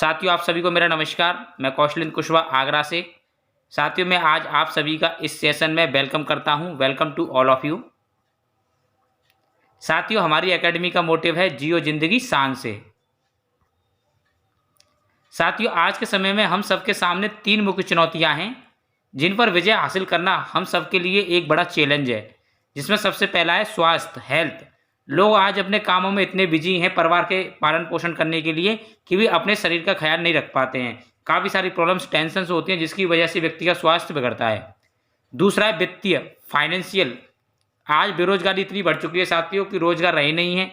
साथियों, आप सभी को मेरा नमस्कार। मैं कौशलेंद्र कुशवाहा आगरा से। साथियों, मैं आज आप सभी का इस सेशन में वेलकम करता हूं। Welcome to all of you. साथियों, हमारी एकेडमी का मोटिव है जियो जिंदगी शान से। साथियों, आज के समय में हम सबके सामने 3 मुख्य चुनौतियां हैं जिन पर विजय हासिल करना हम सबके लिए एक बड़ा चैलेंज है। जिसमें सबसे पहला है स्वास्थ्य, हेल्थ। लोग आज अपने कामों में इतने बिजी हैं परिवार के पालन पोषण करने के लिए कि वे अपने शरीर का ख्याल नहीं रख पाते हैं। काफ़ी सारी प्रॉब्लम्स, टेंशन होती हैं जिसकी वजह से व्यक्ति का स्वास्थ्य बिगड़ता है। दूसरा है वित्तीय, फाइनेंशियल। आज बेरोजगारी इतनी बढ़ चुकी है साथियों कि रोजगार रहे नहीं है,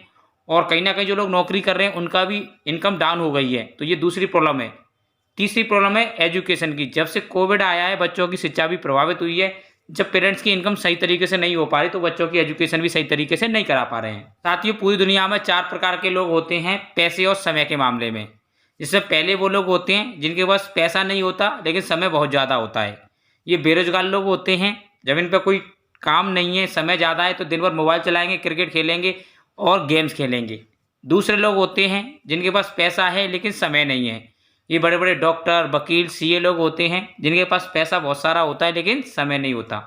और कहीं ना कहीं जो लोग नौकरी कर रहे हैं उनका भी इनकम डाउन हो गई है। तो ये दूसरी प्रॉब्लम है। तीसरी प्रॉब्लम है एजुकेशन की। जब से कोविड आया है बच्चों की शिक्षा भी प्रभावित हुई है। जब पेरेंट्स की इनकम सही तरीके से नहीं हो पा रही तो बच्चों की एजुकेशन भी सही तरीके से नहीं करा पा रहे हैं। साथियों, पूरी दुनिया में 4 प्रकार के लोग होते हैं पैसे और समय के मामले में। जिसमें पहले वो लोग होते हैं जिनके पास पैसा नहीं होता लेकिन समय बहुत ज़्यादा होता है। ये बेरोजगार लोग होते हैं। जब इन पर कोई काम नहीं है, समय ज़्यादा है, तो दिन भर मोबाइल चलाएंगे, क्रिकेट खेलेंगे और गेम्स खेलेंगे। दूसरे लोग होते हैं जिनके पास पैसा है लेकिन समय नहीं है। ये बड़े बड़े डॉक्टर, वकील, सीए लोग होते हैं जिनके पास पैसा बहुत सारा होता है लेकिन समय नहीं होता।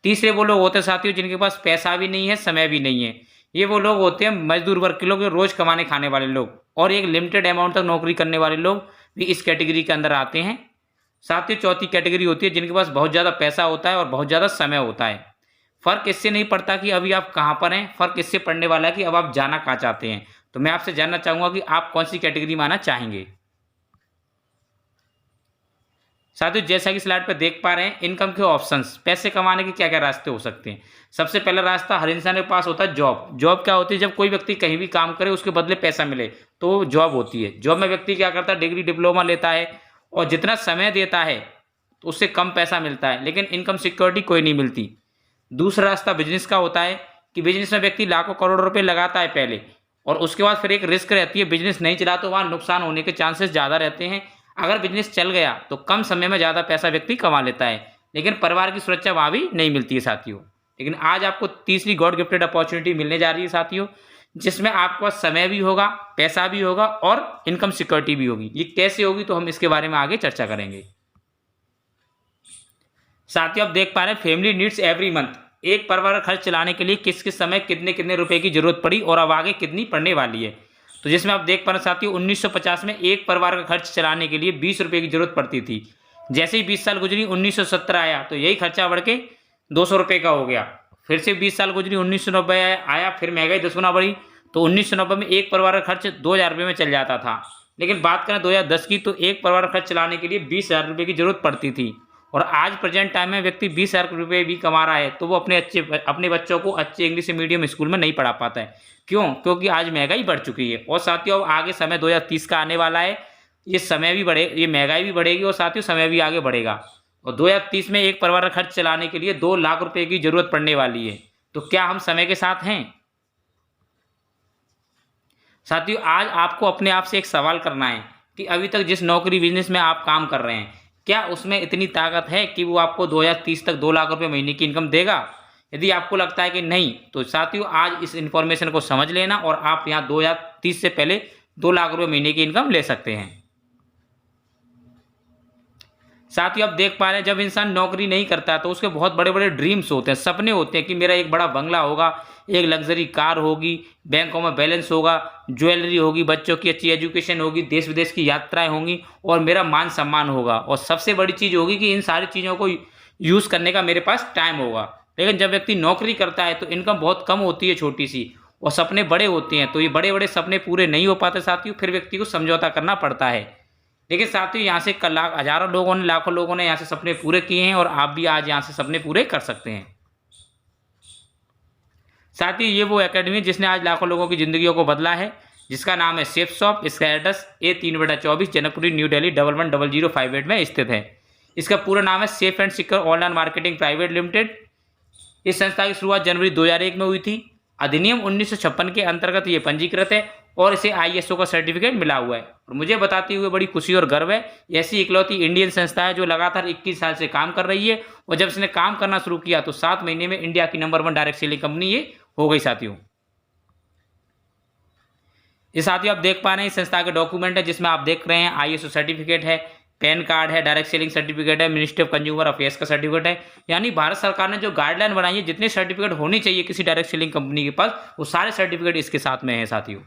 तीसरे वो लोग होते हैं साथियों जिनके पास पैसा भी नहीं है, समय भी नहीं है। ये वो लोग होते हैं मजदूर वर्ग के लोग, रोज कमाने खाने वाले लोग, और एक लिमिटेड अमाउंट तक नौकरी करने वाले लोग भी इस कैटेगरी के अंदर आते हैं। साथियों, चौथी कैटेगरी होती है जिनके पास बहुत ज़्यादा पैसा होता है और बहुत ज़्यादा समय होता है। फर्क इससे नहीं पड़ता कि अभी आप कहाँ पर हैं, फर्क इससे पड़ने वाला है कि अब आप जाना कहाँ चाहते हैं। तो मैं आपसे जानना चाहूँगा कि आप कौन सी कैटेगरी में आना चाहेंगे। साथियों, जैसा कि स्लाइड पर देख पा रहे हैं, इनकम के ऑप्शंस, पैसे कमाने के क्या क्या रास्ते हो सकते हैं। सबसे पहला रास्ता हर इंसान के पास होता है जॉब। जॉब क्या होती है? जब कोई व्यक्ति कहीं भी काम करे उसके बदले पैसा मिले तो वो जॉब होती है। जॉब में व्यक्ति क्या करता है, डिग्री डिप्लोमा लेता है और जितना समय देता है तो उससे कम पैसा मिलता है, लेकिन इनकम सिक्योरिटी कोई नहीं मिलती। दूसरा रास्ता बिजनेस का होता है कि बिजनेस में व्यक्ति लाखों करोड़ों रुपए लगाता है पहले, और उसके बाद फिर एक रिस्क रहती है। बिजनेस नहीं चला तो वहाँ नुकसान होने के चांसेस ज़्यादा रहते हैं। अगर बिजनेस चल गया तो कम समय में ज़्यादा पैसा व्यक्ति कमा लेता है, लेकिन परिवार की सुरक्षा वहाँ भी नहीं मिलती है साथियों। लेकिन आज आपको तीसरी गॉड गिफ्टेड अपॉर्चुनिटी मिलने जा रही है साथियों, जिसमें आपके पास समय भी होगा, पैसा भी होगा और इनकम सिक्योरिटी भी होगी। ये कैसे होगी तो हम इसके बारे में आगे चर्चा करेंगे। साथियों, आप देख पा रहे हैं फैमिली नीड्स एवरी मंथ। एक परिवार का खर्च चलाने के लिए किस किस समय कितने कितने रुपए की जरूरत पड़ी और अब आगे कितनी पड़ने वाली है। तो जिसमें आप देख पा रहे हैं साथियों, 1950 में एक परिवार का खर्च चलाने के लिए 20 रुपये की जरूरत पड़ती थी। जैसे ही 20 साल गुजरी, 1970 आया तो यही खर्चा बढ़ के 200 रुपये का हो गया। फिर से 20 साल गुजरी, 1990 आया, फिर महंगाई 10 गुना बढ़ी तो 1990 में एक परिवार का खर्च 2000 रुपये में चल जाता था। लेकिन बात करें 2010 की तो एक परिवार का खर्च चलाने के लिए 20,000 रुपये की जरूरत पड़ती थी। और आज प्रेजेंट टाइम में व्यक्ति 20,000 रुपये भी कमा रहा है तो वो अपने बच्चों को अच्छे इंग्लिश मीडियम स्कूल में नहीं पढ़ा पाता है। क्यों? क्योंकि आज महंगाई बढ़ चुकी है। और साथियों, अब आगे समय 2030 का आने वाला है। ये समय भी बढ़े, ये महंगाई भी बढ़ेगी और साथियों समय भी आगे बढ़ेगा। और 2030 में एक परिवार का खर्च चलाने के लिए 2 लाख रुपए की जरूरत पड़ने वाली है। तो क्या हम समय के साथ हैं? साथियों, आज आपको अपने आप से एक सवाल करना है कि अभी तक जिस नौकरी बिजनेस में आप काम कर रहे हैं, क्या उसमें इतनी ताकत है कि वो आपको 2030 तक 2 लाख रुपए महीने की इनकम देगा? यदि आपको लगता है कि नहीं, तो साथियों आज इस इन्फॉर्मेशन को समझ लेना और आप यहाँ 2030 से पहले 2 लाख रुपए महीने की इनकम ले सकते हैं। साथियों, आप देख पा रहे हैं जब इंसान नौकरी नहीं करता तो उसके बहुत बड़े बड़े ड्रीम्स होते हैं, सपने होते हैं कि मेरा एक बड़ा बंगला होगा, एक लग्जरी कार होगी, बैंकों में बैलेंस होगा, ज्वेलरी होगी, बच्चों की अच्छी एजुकेशन होगी, देश विदेश की यात्राएं होंगी और मेरा मान सम्मान होगा। और सबसे बड़ी चीज़ होगी कि इन सारी चीज़ों को यूज़ करने का मेरे पास टाइम होगा। लेकिन जब व्यक्ति नौकरी करता है तो इनकम बहुत कम होती है, छोटी सी, और सपने बड़े होते हैं। तो ये बड़े बड़े सपने पूरे नहीं हो पाते साथियों, फिर व्यक्ति को समझौता करना पड़ता है। लेकिन साथियों, यहाँ से हज़ारों लोगों ने, लाखों लोगों ने यहाँ से सपने पूरे किए हैं और आप भी आज यहाँ से सपने पूरे कर सकते हैं। साथियों, ये वो एकेडमी है जिसने आज लाखों लोगों की जिंदगियों को बदला है, जिसका नाम है सेफ शॉप। इसका address A3/24 Janakpuri, new Delhi 110058 में स्थित है। इसका पूरा नाम है safe and secure online marketing private limited. इस संस्था की शुरुआत जनवरी 2001 में हुई थी। अधिनियम 1956 के अंतर्गत ये पंजीकृत है और इसे ISO का सर्टिफिकेट मिला हुआ है। और मुझे बताते हुए बड़ी खुशी और गर्व है, ऐसी इकलौती इंडियन संस्था है जो लगातार 21 साल से काम कर रही है। और जब इसने काम करना शुरू किया तो 7 महीने में इंडिया की नंबर 1 डायरेक्ट सेलिंग कंपनी ये हो गई साथियों। ये साथियों आप देख पा रहे हैं इस संस्था के डॉक्यूमेंट है, जिसमें आप देख रहे हैं ISO सर्टिफिकेट है, पैन कार्ड है, डायरेक्ट सेलिंग सर्टिफिकेट है, मिनिस्ट्री ऑफ कंज्यूमर अफेयर्स का सर्टिफिकेट है। यानी भारत सरकार ने जो गाइडलाइन बनाई है, जितने सर्टिफिकेट होनी चाहिए किसी डायरेक्ट सेलिंग कंपनी के पास, वो सारे सर्टिफिकेट इसके साथ में है साथियों।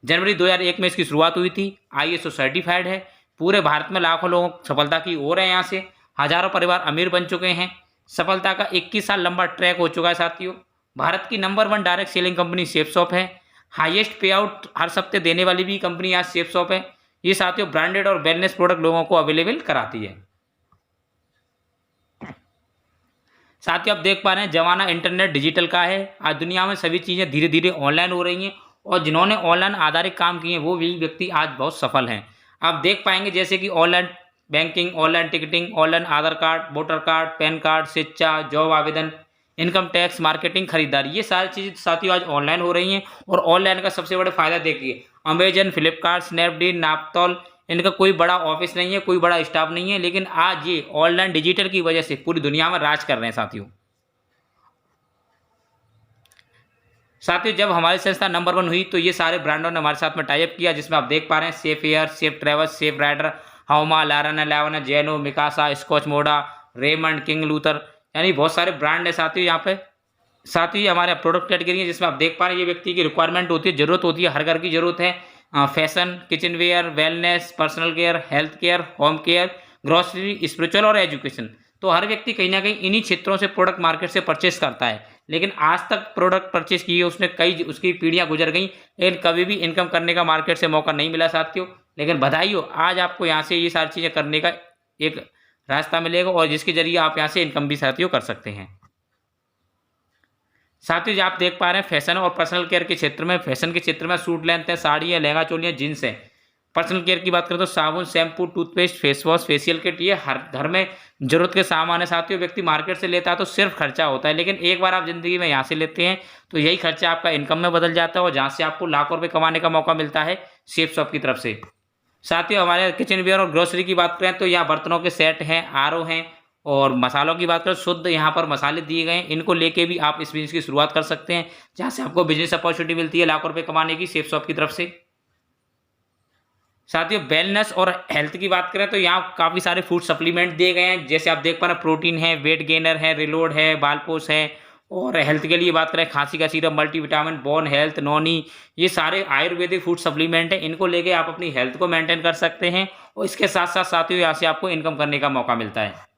जनवरी 2001 में इसकी शुरुआत हुई थी। ISO सर्टिफाइड है। पूरे भारत में लाखों लोग सफलता की ओर है। यहाँ से हजारों परिवार अमीर बन चुके हैं। सफलता का 21 साल लंबा ट्रैक हो चुका है साथियों। भारत की number 1 direct selling company safe shop है। हाईएस्ट पे आउट हर सप्ते देने वाली भी कंपनी आज सेफ शॉप है। ये साथियों ब्रांडेड और वेलनेस प्रोडक्ट लोगों को अवेलेबल कराती है। साथियों आप देख पा रहे हैं जमाना इंटरनेट डिजिटल का है। आज दुनिया में सभी चीज़ें धीरे धीरे ऑनलाइन हो रही हैं और जिन्होंने ऑनलाइन आधारित काम किए हैं वो भी व्यक्ति आज बहुत सफल हैं। आप देख पाएंगे जैसे कि online banking, online ticketing, online Aadhaar card, voter card, PAN card, शिक्षा, जॉब आवेदन, इनकम टैक्स, मार्केटिंग, खरीदारी, ये सारी चीज़ें साथियों आज ऑनलाइन हो रही हैं। और ऑनलाइन का सबसे बड़ा फायदा देखिए, अमेजन, फ्लिपकार्ट, स्नैपडील, नापतोल, इनका कोई बड़ा ऑफिस नहीं है, कोई बड़ा स्टाफ नहीं है, लेकिन आज ये ऑनलाइन डिजिटल की वजह से पूरी दुनिया में राज कर रहे हैं साथियों। साथियों जब हमारी संस्था नंबर 1 हुई तो ये सारे ब्रांडों ने हमारे साथ में टाइप किया, जिसमें आप देख पा रहे हैं Safe Air, Safe Travels, Safe Rider, हाउमा, लाराना, लावना, जेनो, मिकासा, स्कॉच मोडा, रेमंड, किंग लूथर, यानी बहुत सारे ब्रांड है साथियों यहाँ पे। साथ ही हमारे प्रोडक्ट कैटेगरी है जिसमें आप देख पा रहे हैं ये व्यक्ति की रिक्वायरमेंट होती है, जरूरत होती है, हर घर की जरूरत है। Fashion, kitchen ware, wellness, personal care, health care, home care, grocery, spiritual और एजुकेशन। तो हर व्यक्ति कहीं ना कहीं इन्हीं क्षेत्रों से प्रोडक्ट मार्केट से परचेस करता है, लेकिन आज तक प्रोडक्ट परचेस किए उसने कई उसकी पीढ़ियां गुजर गई, लेकिन कभी भी इनकम करने का मार्केट से मौका नहीं मिला साथियों। लेकिन बधाई हो, आज आपको यहाँ से ये सारी चीज़ें करने का एक रास्ता मिलेगा और जिसके जरिए आप यहाँ से इनकम भी साथियों कर सकते हैं। साथियों जो आप देख पा रहे हैं फैशन और पर्सनल केयर के क्षेत्र में, फैशन के क्षेत्र में सूट लेंथ है, साड़ी है, लहंगा चोली है, जींस है। पर्सनल केयर की बात करें तो साबुन, shampoo, toothpaste, face wash, facial kit, ये हर घर में जरूरत के सामान है साथियों। व्यक्ति मार्केट से लेता है तो सिर्फ खर्चा होता है, लेकिन एक बार आप जिंदगी में यहाँ से लेते हैं तो यही खर्चा आपका इनकम में बदल जाता है और जहाँ से आपको लाखों रुपये कमाने का मौका मिलता है सेफ शॉप की तरफ से। साथियों हमारे किचन वेयर और ग्रोसरी की बात करें तो यहाँ बर्तनों के सेट हैं, RO हैं, और मसालों की बात करें शुद्ध यहाँ पर मसाले दिए गए हैं। इनको लेके भी आप इस बिजनेस की शुरुआत कर सकते हैं, जहाँ से आपको बिजनेस अपॉर्चुनिटी मिलती है लाखों रुपए कमाने की सेफ शॉप की तरफ से। साथियों वेलनेस और हेल्थ की बात करें तो यहाँ काफ़ी सारे फूड सप्लीमेंट दिए गए हैं, जैसे आप देख पा रहे हैं प्रोटीन है, वेट गेनर है, रिलोड है, बालपोस है। और हेल्थ के लिए बात करें खांसी का सीरप, मल्टीविटामिन, बोन हेल्थ, नोनी, ये सारे आयुर्वेदिक फूड सप्लीमेंट हैं। इनको लेके आप अपनी हेल्थ को मेंटेन कर सकते हैं और इसके साथ साथ साथियों यहाँ से आपको इनकम करने का मौका मिलता है।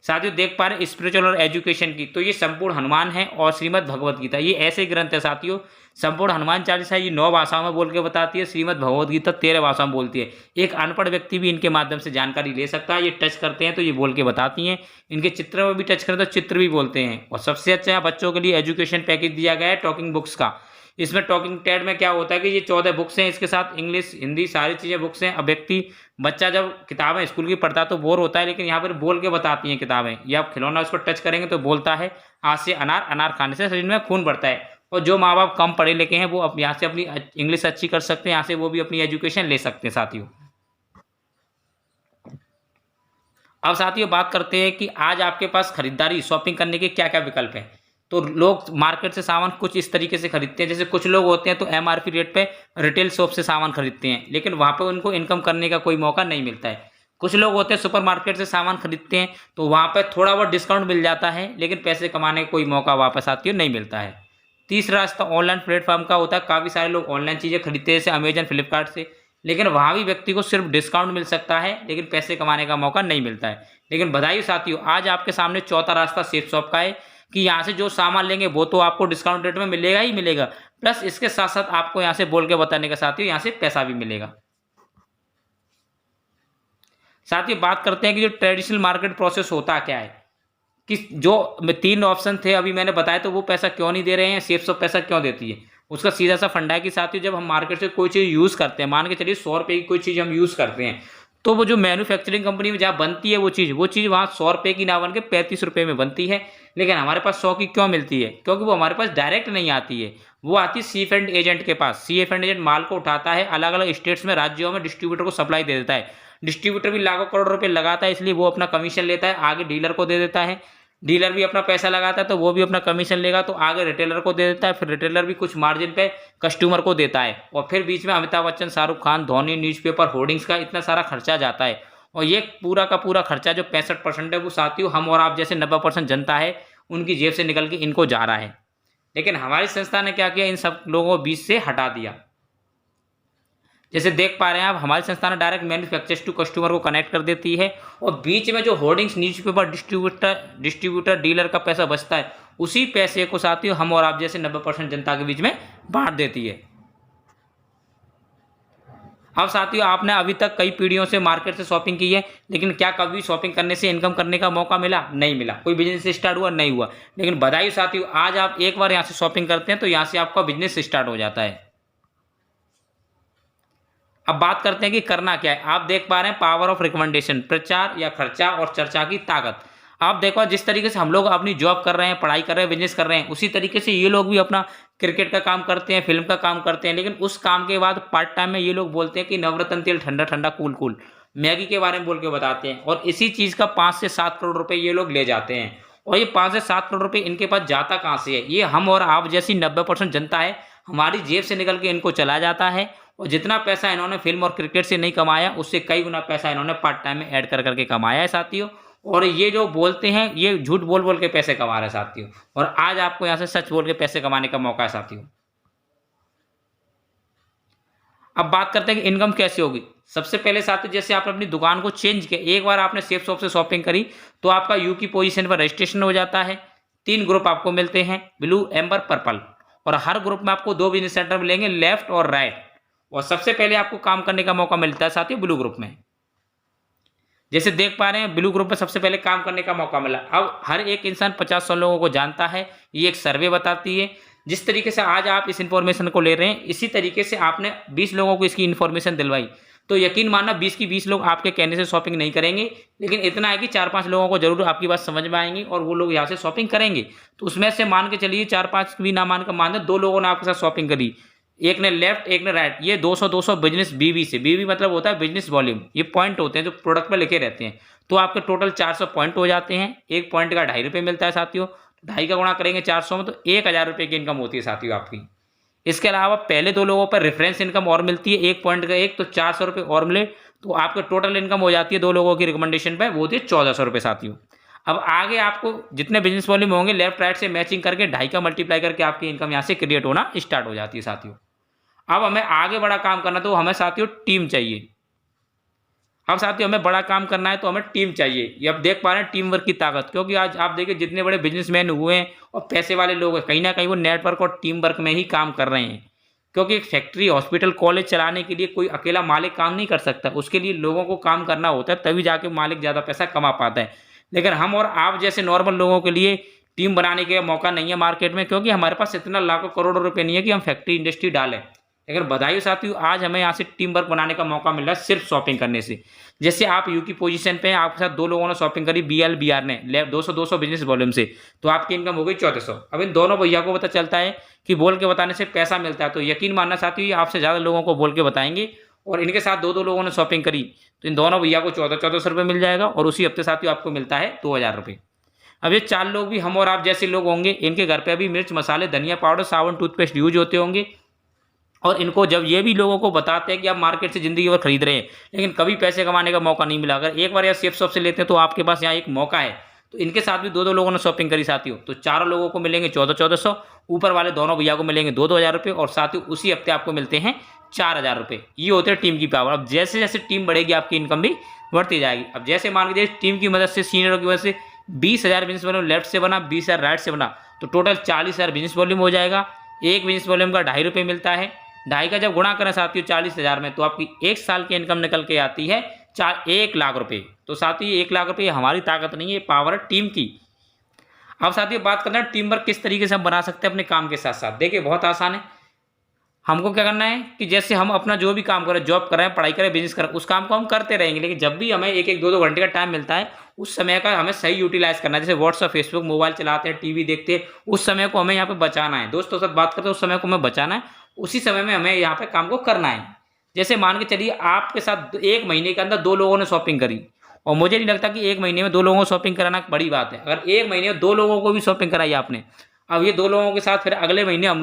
साथियों देख पा रहे हैं स्पिरिचुअल और एजुकेशन की, तो ये संपूर्ण हनुमान है और श्रीमद् भगवत गीता, ये ऐसे ग्रंथ है साथियों। संपूर्ण हनुमान चालीसा ये 9 भाषाओं में बोल के बताती है, श्रीमद् भगवत गीता 13 भाषाओं में बोलती है। एक अनपढ़ व्यक्ति भी इनके माध्यम से जानकारी ले सकता है। ये टच करते हैं तो ये बोल के बताती हैं, इनके चित्र में भी टच करें तो चित्र भी बोलते हैं। और सबसे अच्छा बच्चों के लिए एजुकेशन पैकेज दिया गया है टॉकिंग बुक्स का। इसमें टॉकिंग टेड में क्या होता है कि ये 14 बुक्स हैं, इसके साथ इंग्लिश, हिंदी सारी चीज़ें बुक्स हैं। अब बच्चा जब किताबें स्कूल की पढ़ता है तो बोर होता है, लेकिन यहाँ पर बोल के बताती हैं किताबें। ये आप खिलौना उसको टच करेंगे तो बोलता है। आज से अनार, अनार खाने से शरीर में खून बढ़ता है। और जो माँ बाप कम पढ़े लिखे हैं वो अब यहाँ से अपनी इंग्लिश अच्छी कर सकते हैं, यहाँ से वो भी अपनी एजुकेशन ले सकते हैं साथियों। अब साथियों बात करते हैं कि आज आपके पास खरीदारी, शॉपिंग करने के क्या क्या विकल्प हैं। तो लोग मार्केट से सामान कुछ इस तरीके से खरीदते हैं, जैसे कुछ लोग होते हैं तो MRP रेट पे रिटेल शॉप से सामान खरीदते हैं, लेकिन वहाँ पे उनको इनकम करने का कोई मौका नहीं मिलता है। कुछ लोग होते हैं सुपर मार्केट से सामान खरीदते हैं तो वहाँ पे थोड़ा बहुत डिस्काउंट मिल जाता है, लेकिन पैसे कमाने का कोई मौका वहाँ पर साथियों नहीं मिलता है। तीसरा रास्ता ऑनलाइन प्लेटफॉर्म का होता है। काफ़ी सारे लोग ऑनलाइन चीज़ें खरीदते हैं जैसे अमेजन, फ्लिपकार्ट से, लेकिन वहाँ भी व्यक्ति को सिर्फ डिस्काउंट मिल सकता है, लेकिन पैसे कमाने का मौका नहीं मिलता है। लेकिन बधाई साथियों, आज आपके सामने चौथा रास्ता सेफ शॉप का है कि यहाँ से जो सामान लेंगे वो तो आपको डिस्काउंट रेट में मिलेगा ही मिलेगा, प्लस इसके साथ साथ आपको यहाँ से बोल के बताने के साथियों यहाँ से पैसा भी मिलेगा। साथियों बात करते हैं कि जो ट्रेडिशनल मार्केट प्रोसेस होता क्या है, कि जो 3 ऑप्शन थे अभी मैंने बताया, तो वो पैसा क्यों नहीं दे रहे हैं, सेफ शॉप पैसा क्यों देती है। उसका सीधा सा फंडा है कि साथियों जब हम मार्केट से कोई चीज़ यूज़ करते हैं, मान के चलिए 100 रुपये की कोई चीज़ हम यूज़ करते हैं, तो वो जो मैन्युफैक्चरिंग कंपनी में जहाँ बनती है वो चीज़ वहाँ 100 रुपये की ना बन के 35 रुपये में बनती है, लेकिन हमारे पास 100 की क्यों मिलती है, क्योंकि वो हमारे पास डायरेक्ट नहीं आती है, वो आती है सीफ एंड एजेंट के पास। सीफ एंड एजेंट माल को उठाता है, अलग अलग स्टेट्स में, राज्यों में डिस्ट्रीब्यूटर को सप्लाई दे देता है। डिस्ट्रीब्यूटर भी लाखों करोड़ रुपये लगाता है, इसलिए वो अपना कमीशन लेता है, आगे डीलर को दे देता है। डीलर भी अपना पैसा लगाता है तो वो भी अपना कमीशन लेगा, तो आगे रिटेलर को दे देता है, फिर रिटेलर भी कुछ मार्जिन पे कस्टमर को देता है, और फिर बीच में अमिताभ बच्चन, शाहरुख खान, धोनी, न्यूज़पेपर, होर्डिंग्स का इतना सारा खर्चा जाता है। और ये पूरा का पूरा खर्चा जो 65% है वो साथियों हम और आप जैसे 90% जनता है उनकी जेब से निकल के इनको जा रहा है। लेकिन हमारी संस्था ने क्या किया, इन सब लोगों को बीच से हटा दिया। जैसे देख पा रहे हैं आप, हमारी संस्था ने डायरेक्ट मैन्युफैक्चर्स टू कस्टमर को कनेक्ट कर देती है, और बीच में जो होर्डिंग्स, न्यूज़पेपर, डिस्ट्रीब्यूटर, डीलर का पैसा बचता है, उसी पैसे को साथियों हम और आप जैसे 90% जनता के बीच में बांट देती है। अब साथियों, आपने अभी तक कई पीढ़ियों से मार्केट से शॉपिंग की है, लेकिन क्या कभी शॉपिंग करने से इनकम करने का मौका मिला? नहीं मिला। कोई बिजनेस स्टार्ट हुआ? नहीं हुआ। लेकिन बधाई साथियों, आज आप एक बार यहाँ से शॉपिंग करते हैं तो यहाँ से आपका बिजनेस स्टार्ट हो जाता है। अब बात करते हैं कि करना क्या है। आप देख पा रहे हैं पावर ऑफ रिकमेंडेशन, प्रचार या खर्चा और चर्चा की ताकत। आप देखो जिस तरीके से हम लोग अपनी जॉब कर रहे हैं, पढ़ाई कर रहे हैं, बिजनेस कर रहे हैं, उसी तरीके से ये लोग भी अपना क्रिकेट का काम करते हैं, फिल्म का काम करते हैं, लेकिन उस काम के बाद पार्ट टाइम में ये लोग बोलते हैं कि नवरत्न तेल ठंडा ठंडा कूल कूल, मैगी के बारे में बोल के बताते हैं, और इसी चीज़ का 5 से 7 करोड़ रुपए ये लोग ले जाते हैं। और ये 5 से 7 करोड़ रुपए इनके पास जाता कहाँ से है? ये हम और आप जैसी 90% जनता है, हमारी जेब से निकल के इनको चला जाता है। और जितना पैसा इन्होंने फिल्म और क्रिकेट से नहीं कमाया, उससे कई गुना पैसा इन्होंने पार्ट टाइम में ऐड कर करके कमाया है साथियों। और ये जो बोलते हैं, ये झूठ बोल बोल के पैसे कमा रहे हैं साथियों, और आज आपको यहाँ से सच बोल के पैसे कमाने का मौका है साथियों। अब बात करते हैं कि इनकम कैसे होगी। सबसे पहले साथियों, जैसे आपने अपनी दुकान को चेंज किया, एक बार आपने सेफ शॉप से शॉपिंग करी तो आपका यू की पोजीशन पर रजिस्ट्रेशन हो जाता है। 3 ग्रुप आपको मिलते हैं, ब्लू, एम्बर, पर्पल, और हर ग्रुप में आपको 2 बिजनेस सेंटर मिलेंगे, लेफ्ट और राइट। और सबसे पहले आपको काम करने का मौका मिलता है साथियों ब्लू ग्रुप में। जैसे देख पा रहे हैं, ब्लू ग्रुप में सबसे पहले काम करने का मौका मिला। अब हर एक इंसान 50-100 लोगों को जानता है, ये एक सर्वे बताती है। जिस तरीके से आज आप इस इन्फॉर्मेशन को ले रहे हैं, इसी तरीके से आपने 20 लोगों को इसकी इन्फॉर्मेशन दिलवाई, तो यकीन मानना 20 की 20 लोग आपके कहने से शॉपिंग नहीं करेंगे, लेकिन इतना है कि 4-5 लोगों को जरूर आपकी बात समझ में आएंगी और वो लोग यहाँ से शॉपिंग करेंगे। तो उसमें से मान के चलिए 4-5 भी ना मान कर मान 2 लोगों ने आपके साथ शॉपिंग करी, एक ने लेफ्ट एक ने राइट, ये 200 बिजनेस बीवी से, बीवी मतलब होता है बिजनेस वॉल्यूम, ये पॉइंट होते हैं जो प्रोडक्ट में लिखे रहते हैं। तो आपके टोटल 400 पॉइंट हो जाते हैं। एक पॉइंट का 2.5 रुपये मिलता है साथियों, 2.5 का गुणा करेंगे 400 में तो 1000 रुपये की इनकम होती है साथियों आपकी। इसके अलावा पहले 2 लोगों पर रेफरेंस इनकम और मिलती है, 1 पॉइंट का 1, तो 400 रुपये और मिले तो आपके टोटल इनकम हो जाती है 2 लोगों की रिकमेंडेशन पे, वो होती है 1400 रुपये साथियों। अब आगे आपको जितने बिजनेस वॉल्यूम होंगे लेफ्ट राइट से मैचिंग करके 2.5 का मल्टीप्लाई करके आपकी इनकम यहाँ से क्रिएट होना स्टार्ट हो जाती है साथियों। अब हमें आगे बड़ा काम करना तो हमें साथियों टीम चाहिए। अब साथियों हमें बड़ा काम करना है तो हमें टीम चाहिए। ये अब देख पा रहे हैं टीम वर्क की ताकत, क्योंकि आज आप देखिए जितने बड़े बिजनेसमैन हुए हैं और पैसे वाले लोग हैं, कहीं ना कहीं वो नेटवर्क और टीम वर्क में ही काम कर रहे हैं। क्योंकि एक फैक्ट्री, हॉस्पिटल, कॉलेज चलाने के लिए कोई अकेला मालिक काम नहीं कर सकता, उसके लिए लोगों को काम करना होता है, तभी जाके मालिक ज़्यादा पैसा कमा पाता है। लेकिन हम और आप जैसे नॉर्मल लोगों के लिए टीम बनाने का मौका नहीं है मार्केट में, क्योंकि हमारे पास इतना लाखों करोड़ों रुपये नहीं है कि हम फैक्ट्री इंडस्ट्री डालें। लेकिन बधाई साथियों, आज हमें यहाँ से टीम वर्क बनाने का मौका मिल रहा है सिर्फ शॉपिंग करने से। जैसे आप यू की पोजीशन पे हैं, आपके साथ 2 लोगों ने शॉपिंग करी, BL BR ने 200 बिजनेस वॉल्यूम से, तो आपकी इनकम हो गई 1400। अब इन दोनों भैया को पता चलता है कि बोल के बताने से पैसा मिलता है, तो यकीन मानना साथियों ये आपसे ज़्यादा लोगों को बोल के बताएंगे। और इनके साथ 2 लोगों ने शॉपिंग करी तो इन दोनों भैया को 1400 रुपये मिल जाएगा, और उसी हफ्ते साथियों आपको मिलता है 2000 रुपये। अब ये 4 लोग भी हम और आप जैसे लोग होंगे, इनके घर पे अभी मिर्च मसाले, धनिया पाउडर, साबुन, टूथपेस्ट यूज होते होंगे, और इनको जब ये भी लोगों को बताते हैं कि आप मार्केट से ज़िंदगी भर खरीद रहे हैं लेकिन कभी पैसे कमाने का मौका नहीं मिला, अगर एक बार या सेफ शॉप से लेते हैं तो आपके पास यहाँ एक मौका है। तो इनके साथ भी 2 लोगों ने शॉपिंग करी साथियों, तो 4 लोगों को मिलेंगे 1400, ऊपर वाले दोनों भैया को मिलेंगे 2-2000 रुपये, और साथियों उसी हफ्ते आपको मिलते हैं 4000 रुपये। ये होते हैं टीम की पावर। अब जैसे जैसे टीम बढ़ेगी आपकी इनकम भी बढ़ती जाएगी। अब जैसे मान लीजिए टीम की मदद से, सीनियरों की वजह से 20,000 बिजनेस वॉल्यूम लेफ्ट से बना, 20,000 राइट से बना, तो टोटल 40,000 बिजनेस वॉल्यूम हो जाएगा। एक बिजनेस वॉल्यूम का 2.5 रुपये मिलता है, 2.5 का जब गुणा करें साथियों 40,000 में, तो आपकी 1 साल की इनकम निकल के आती है 1 लाख रुपये। तो साथियों 1 लाख रुपये हमारी ताकत नहीं है, पावर है टीम की। अब साथियों बात करना है टीम वर्क किस तरीके से हम बना सकते हैं अपने काम के साथ साथ। देखिए बहुत आसान है, हमको क्या करना है कि जैसे हम अपना जो भी काम करें, जॉब कर रहे हैं, पढ़ाई करें, बिजनेस करें, उस काम को हम करते रहेंगे, लेकिन जब भी हमें 1-1, 2-2 घंटे का टाइम मिलता है, उस समय का हमें सही यूटिलाइज करना है। जैसे व्हाट्सअप, फेसबुक, मोबाइल चलाते हैं, टीवी देखते हैं, उस समय को हमें यहाँ पे बचाना है। दोस्तों के साथ बात करते हैं, उस समय को हमें बचाना है, उसी समय में हमें यहाँ पे काम को करना है। जैसे मान के चलिए आपके साथ 1 महीने के अंदर 2 लोगों ने शॉपिंग करी, और मुझे नहीं लगता कि एक महीने में 2 लोगों को शॉपिंग कराना बड़ी बात है। अगर एक महीने में 2 लोगों को भी शॉपिंग कराई आपने, अब ये 2 लोगों के साथ फिर अगले महीने हम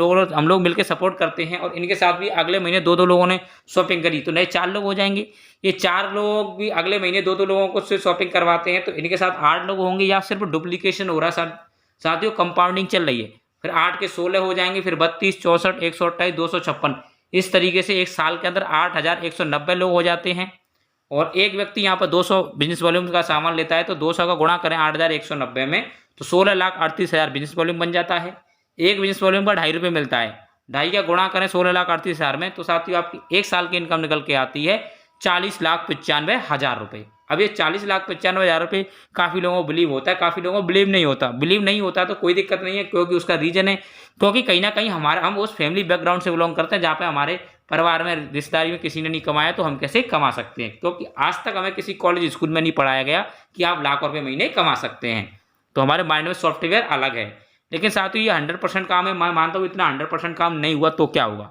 लोग मिलकर सपोर्ट करते हैं और इनके साथ भी अगले महीने 2-2 लोगों ने शॉपिंग करी तो नए 4 लोग हो जाएंगे। ये 4 लोग भी अगले महीने 2-2 लोगों को से शॉपिंग करवाते हैं तो इनके साथ 8 लोग होंगे, या सिर्फ डुप्लीकेशन हो रहा है साथियों, कंपाउंडिंग चल रही है। फिर 8 के 16 हो जाएंगे, फिर 32, 64, 128, 256, इस तरीके से एक साल के अंदर 8,190 लोग हो जाते हैं। और एक व्यक्ति यहाँ पर 200 बिजनेस वॉल्यूम का सामान लेता है तो 200 का गुणा करें 8,190 में तो 16,38,000 बिजनेस वॉल्यूम बन जाता है। एक बिजनेस वॉल्यूम का ₹2.5 मिलता है, 2.5 का गुणा करें 16,38,000 में तो साथियों आपकी एक साल की इनकम निकल के आती है 40,95,000 रुपये। अब ये 40,95,000 रुपये काफ़ी लोगों को बिलीव होता है, काफ़ी लोगों को बिलीव नहीं होता। बिलीव नहीं होता तो कोई दिक्कत नहीं है, क्योंकि उसका रीज़न है क्योंकि कहीं ना कहीं हम उस फैमिली बैकग्राउंड से बिलोंग करते हैं जहाँ पे हमारे परिवार में रिश्तेदारी में किसी ने नहीं कमाया तो हम कैसे कमा सकते हैं, क्योंकि आज तक हमें किसी कॉलेज स्कूल में नहीं पढ़ाया गया कि आप लाखों रुपये महीने कमा सकते हैं। तो हमारे माइंड में सॉफ्टवेयर अलग है। लेकिन साथियों ये 100% काम है, मैं मानता हूँ इतना 100% काम नहीं हुआ तो क्या हुआ।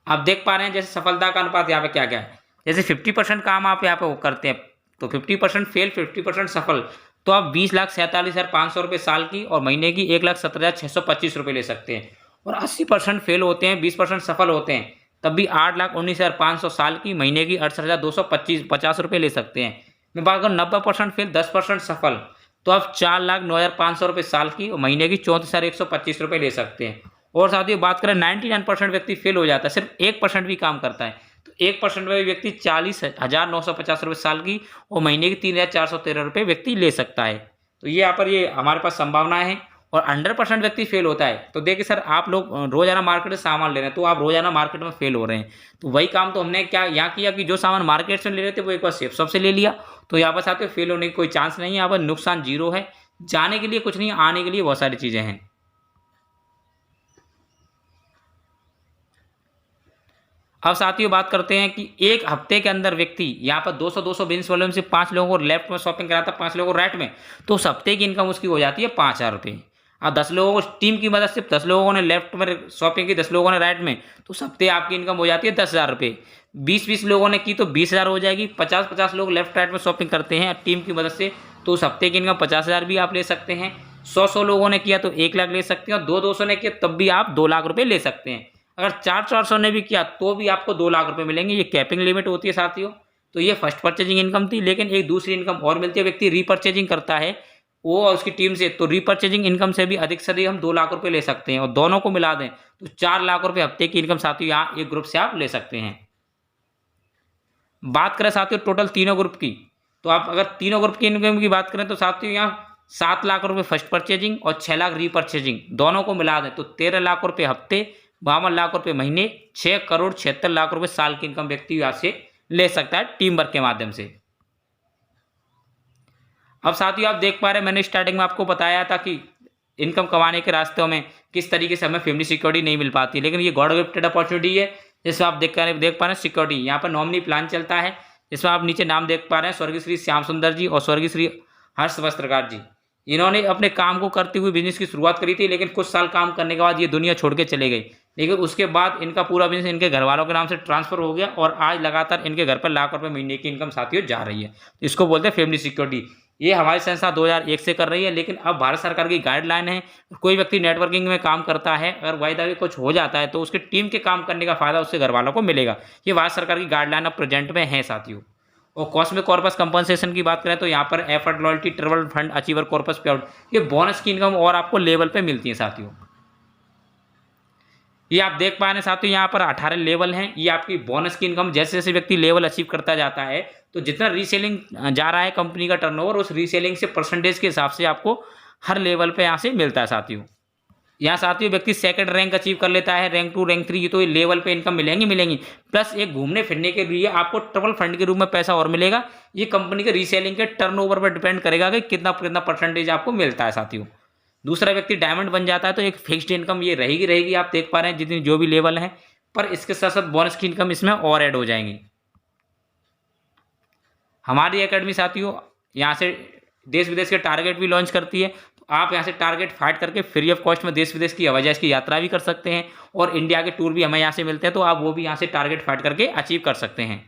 आप देख पा रहे हैं जैसे सफलता का अनुपात यहाँ पे क्या क्या है। जैसे 50% काम आप यहाँ पे करते हैं तो 50% फेल, 50% सफल, तो आप 20,47,500 रुपये साल की और महीने की 1,17,625 रुपये ले सकते हैं। और 80% फेल होते हैं, 20% सफल होते हैं, तब भी 8,19,500 साल की, महीने की 68,250 रुपये ले सकते हैं। मैं बात करूँ 90% फेल, 10% सफल, तो आप 4,09,500 रुपये साल की और महीने की 34,125 रुपये ले सकते हैं। और साथ ही बात करें 99% व्यक्ति फेल हो जाता है, सिर्फ 1% भी काम करता है तो 1% में व्यक्ति 40,950 रुपये साल की और महीने की 3,413 रुपये व्यक्ति ले सकता है। तो ये यहाँ पर ये हमारे पास संभावना है। और 100% व्यक्ति फेल होता है तो देखिए सर, आप लोग रोजाना मार्केट से सामान ले रहे हैं तो आप रोजाना मार्केट में फेल हो रहे हैं, तो वही काम तो हमने क्या यहाँ किया कि जो सामान मार्केट से ले रहे थे वो एक बार सेफ शॉप से ले लिया, तो यहाँ पर आते फेल होने की कोई चांस नहीं है। यहाँ पर नुकसान 0 है, जाने के लिए कुछ नहीं, आने के लिए बहुत सारी चीज़ें हैं। अब साथियों बात करते हैं कि एक हफ्ते के अंदर व्यक्ति यहाँ पर 200 बिजनेस वॉल्यूम से 5 लोगों को लेफ्ट में शॉपिंग कराता है, 5 लोगों को राइट में, तो उस हफ्ते की इनकम उसकी हो जाती है 5,000 रुपये। अब 10 लोगों को टीम की मदद से 10 लोगों ने लेफ्ट में शॉपिंग की, 10 लोगों ने राइट में, तो उस हफ्ते आपकी इनकम हो जाती है 10,000 रुपये। 20 लोगों ने की तो 20,000 हो जाएगी। 50 लोग लेफ्ट राइट में शॉपिंग करते हैं टीम की मदद से तो उस हफ्ते की इनकम 50,000 भी आप ले सकते हैं। 100 लोगों ने किया तो 1 लाख ले सकते हैं और 200 ने किया तब भी आप 2 लाख रुपये ले सकते हैं। अगर 400 ने भी किया तो भी आपको 2 लाख रुपए मिलेंगे। ये कैपिंग लिमिट होती है साथियों। तो ये फर्स्ट परचेजिंग इनकम थी, लेकिन एक दूसरी इनकम और मिलती है, व्यक्ति रीपरचेजिंग करता है वो और उसकी टीम से, तो रीपरचेजिंग इनकम से भी अधिक हम 2 लाख रुपए ले सकते हैं और दोनों को मिला दें तो 4 लाख रुपए हफ्ते की इनकम साथियों यहाँ एक ग्रुप से आप ले सकते हैं। बात करें साथियों टोटल तीनों ग्रुप की, तो आप अगर तीनों ग्रुप की इनकम की बात करें तो साथियों यहाँ 7 लाख रुपए फर्स्ट परचेजिंग और 6 लाख रीपरचेजिंग दोनों को मिला दें तो 13 लाख रुपए हफ्ते, 52 लाख रुपए महीने, 6,76,00,000 रुपए साल की इनकम व्यक्ति यहाँ से ले सकता है टीम वर्क के माध्यम से। अब साथियों आप देख पा रहे हैं मैंने स्टार्टिंग में आपको बताया था कि इनकम कमाने के रास्तों में किस तरीके से हमें फैमिली सिक्योरिटी नहीं मिल पाती, लेकिन ये गॉड गिफ्टेड अपॉर्चुनिटी है जिसमें आप देख पा रहे हैं सिक्योरिटी। यहाँ पर नॉमिनी प्लान चलता है जिसमें आप नीचे नाम देख पा रहे हैं स्वर्गीय श्री श्याम सुंदर जी और स्वर्गीय श्री हर्ष वस्त्रकार जी। इन्होंने अपने काम को करते हुए बिजनेस की शुरुआत करी थी, लेकिन कुछ साल काम करने के बाद ये दुनिया छोड़ के चले गए, लेकिन उसके बाद इनका पूरा बिजनेस इनके घर वालों के नाम से ट्रांसफर हो गया और आज लगातार इनके घर पर लाख रुपए महीने की इनकम साथियों जा रही है। इसको बोलते हैं फैमिली सिक्योरिटी। ये हमारी संस्था 2001 से कर रही है, लेकिन अब भारत सरकार की गाइडलाइन है कोई व्यक्ति नेटवर्किंग में काम करता है अगर वायदा भी कुछ हो जाता है तो उसकी टीम के काम करने का फायदा उससे घर वालों को मिलेगा। ये भारत सरकार की गाइडलाइन अब प्रेजेंट में है साथियों। और कॉस्मिक कॉर्पस कंपनसेशन की बात करें तो यहाँ पर effort loyalty travel fund achiever corpus पे आउट, ये बोनस की इनकम और आपको लेवल पे मिलती है साथियों। ये आप देख पा रहे हैं साथियों यहाँ पर 18 लेवल हैं। ये आपकी बोनस की इनकम जैसे जैसे व्यक्ति लेवल अचीव करता जाता है तो जितना रीसेलिंग जा रहा है कंपनी का टर्नओवर, उस रीसेलिंग से परसेंटेज के हिसाब से आपको हर लेवल पे यहाँ से मिलता है साथियों। यहाँ साथियों व्यक्ति सेकंड रैंक अचीव कर लेता है, रैंक 2 रैंक 3 तो ये लेवल पे इनकम मिलेंगी प्लस एक घूमने फिरने के लिए आपको ट्रबल फंड के रूप में पैसा और मिलेगा। ये कंपनी के रीसेलिंग के टर्नओवर पर डिपेंड करेगा कि कितना परसेंटेज आपको मिलता है साथियों। दूसरा व्यक्ति डायमंड बन जाता है तो एक फिक्स्ड इनकम ये रहेगी आप देख पा रहे हैं जितनी जो भी लेवल है, पर इसके साथ साथ बोनस की इनकम इसमें और ऐड हो जाएंगी। हमारी एकेडमी साथियों यहाँ से देश विदेश के टारगेट भी लॉन्च करती है, तो आप यहाँ से टारगेट फाइट करके फ्री ऑफ कॉस्ट में देश विदेश की हवाई जहाज की यात्रा भी कर सकते हैं और इंडिया के टूर भी हमें यहाँ से मिलते हैं, तो आप वो भी यहाँ से टारगेट फाइट करके अचीव कर सकते हैं।